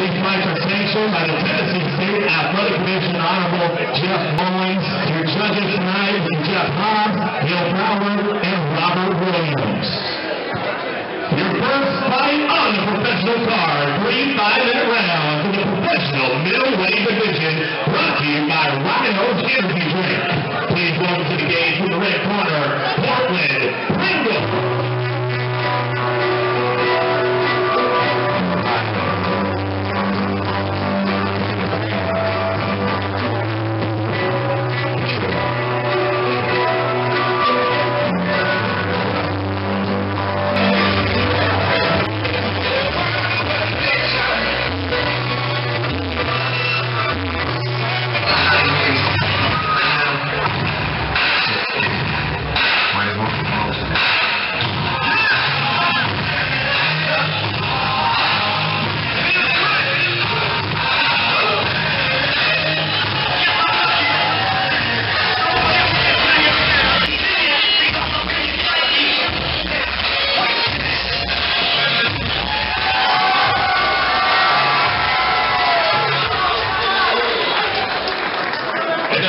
These fights are sanctioned by the Tennessee State Athletic Commission Honorable Jeff Mullins. Your judges tonight are Jeff Hobbs, Bill Brower, and Robert Williams. Your first fight on the professional card, 3 5-minute rounds in the professional middleweight division, brought to you by Rhino's Energy Drink. Please welcome to the game from the red corner, Portland, Pringle.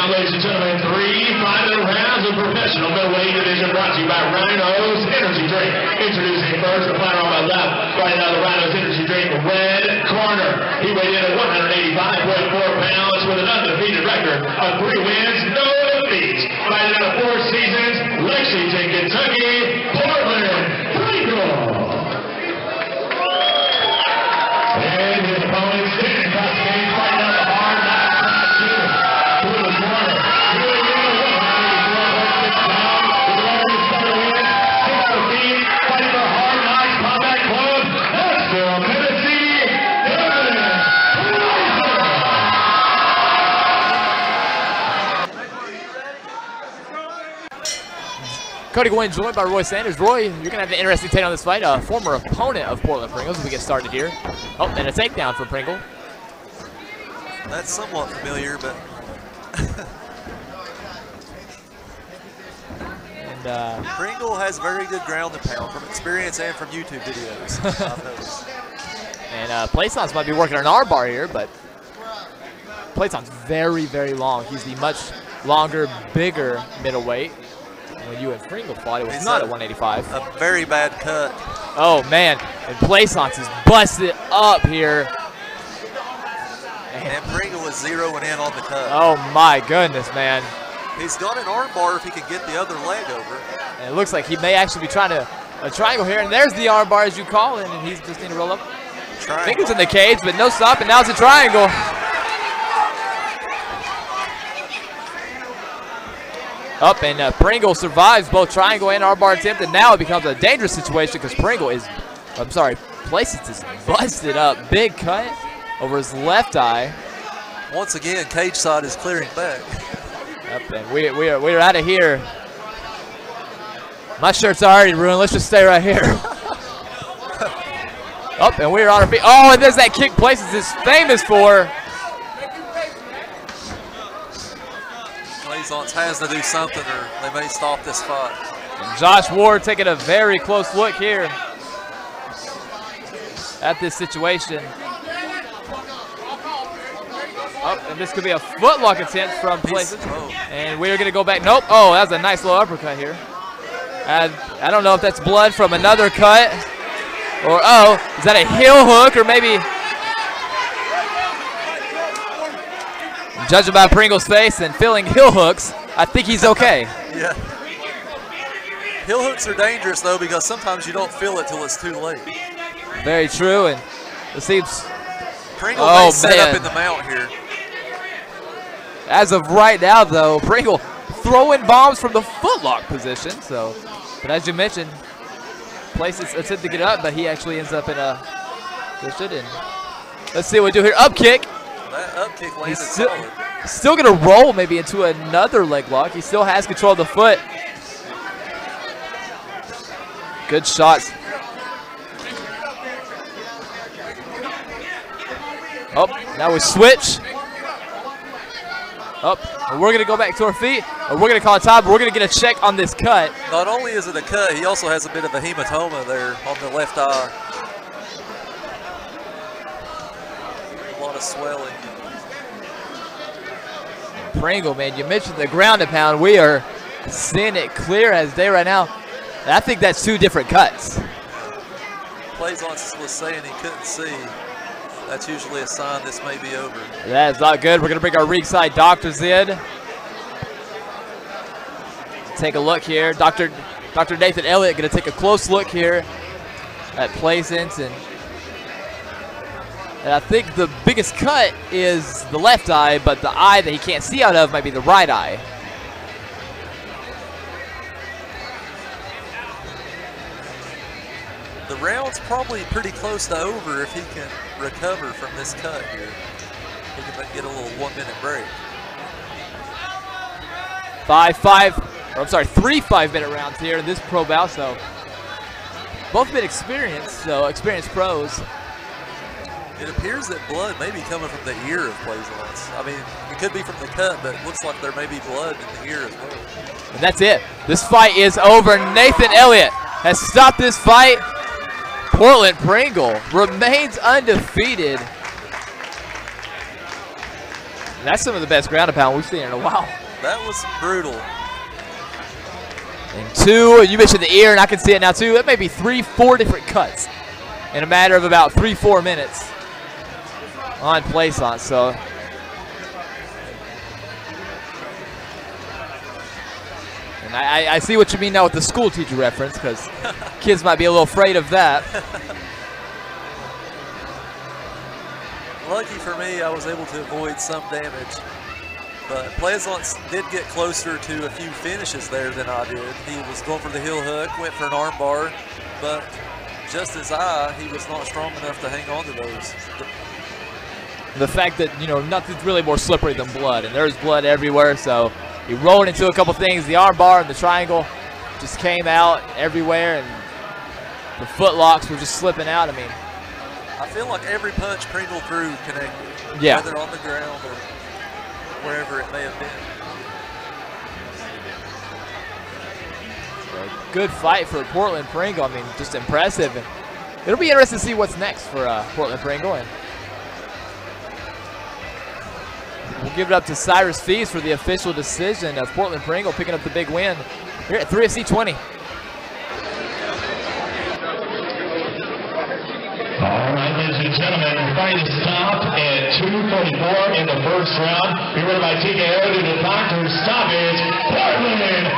Ladies and gentlemen, 3 5-minute rounds of professional middleweight division brought to you by Rhino's Energy Drink. Introducing first the fighter on my left, fighting out of the Rhino's Energy Drink, red corner. He weighed in at 185.4 pounds with an undefeated record of 3 wins, no defeats. Fighting out of 4 seasons, Lexington, Kentucky, Portland, Pringle. And his opponent standing across the cage, fighting out the hard knock. Cody Gwynn joined by Roy Sanders. Roy, you're going to have an interesting take on this fight. A former opponent of Portland Pringles as we get started here. Oh, and a takedown for Pringle. That's somewhat familiar, but... and Pringle has very good ground and pound from experience and from YouTube videos, I've noticed. And Plaisance might be working an armbar here, but Plaisance's very, very long. He's the much longer, bigger middleweight. When you and Pringle fought, it was not at 185. A very bad cut. Oh, man. And Plaisance is busted up here. And Pringle is zeroing in on the cut. Oh, my goodness, man. He's got an arm bar if he can get the other leg over. And it looks like he may actually be trying to a triangle here. And there's the arm bar as you call it, and he's just need to roll up. Triangle. Fingers in the cage, but no stop, and now it's a triangle. Up, and Pringle survives both triangle and armbar attempt, and now it becomes a dangerous situation because Plaisance is busted up. Big cut over his left eye. Once again, cage side is clearing back. Up, and we're out of here. My shirt's already ruined. Let's just stay right here. Up, and we're on our feet. Oh, and there's that kick Plaisance is famous for. Plaisance has to do something or they may stop this fight. And Josh Ward taking a very close look here at this situation. Up, and this could be a footlock attempt from Plaisance. And we're going to go back. Nope. Oh, that was a nice little uppercut here. I don't know if that's blood from another cut. Or, oh, is that a heel hook or maybe... Judging by Pringle's face and feeling heel hooks, I think he's okay. Yeah. Heel hooks are dangerous, though, because sometimes you don't feel it till it's too late. Very true, and it seems... Pringle may set up in the mount here. As of right now, though, Pringle throwing bombs from the footlock position. So, but as you mentioned, Plaisance attempted to get up, but he actually ends up in a position. And let's see what we do here. Up kick. That up kick landed solid. Still going to roll maybe into another leg lock. He still has control of the foot. Good shots. Oh, now we switch. Up, and we're going to go back to our feet, and we're going to call a time, but we're going to get a check on this cut. Not only is it a cut, he also has a bit of a hematoma there on the left eye. of swelling. Pringle, man, you mentioned the ground and pound. We are seeing it clear as day right now. And I think that's 2 different cuts. Plaisance was saying he couldn't see. That's usually a sign this may be over. That is not good. We're going to bring our ringside doctors in. Take a look here. Dr. Nathan Elliott going to take a close look here at Plaisance. And I think the biggest cut is the left eye, but the eye that he can't see out of might be the right eye. The round's probably pretty close to over if he can recover from this cut here. He can get a little 1-minute break. 3 5-minute rounds here in this pro bout. So both been experienced pros. It appears that blood may be coming from the ear of Plaisance. I mean, it could be from the cut, but it looks like there may be blood in the ear as well. And that's it. This fight is over. Nathan Elliott has stopped this fight. Portland Pringle remains undefeated. And that's some of the best ground and pound we've seen in a while. That was brutal. And 2, you mentioned the ear, and I can see it now too. That may be 3, 4 different cuts in a matter of about 3, 4 minutes on Plaisance. So and I see what you mean now with the school teacher reference, because kids might be a little afraid of that. Lucky for me, I was able to avoid some damage. But Plaisance did get closer to a few finishes there than I did. He was going for the heel hook, went for an arm bar, but just as he was not strong enough to hang on to those. The fact that, nothing's really more slippery than blood, and there's blood everywhere, so he rolled into a couple things. The arm bar and the triangle just came out everywhere, and the foot locks were just slipping out. I mean, I feel like every punch Pringle threw connected, whether on the ground or wherever it may have been. A good fight for Portland Pringle. I mean, just impressive. And it'll be interesting to see what's next for Portland Pringle. And we'll give it up to Cyrus Fees for the official decision of Portland Pringle picking up the big win here at 3FC 20. All right, ladies and gentlemen, the fight is stopped at 2:44 in the first round. Be ready by TKO to the doctor's stoppage. Portland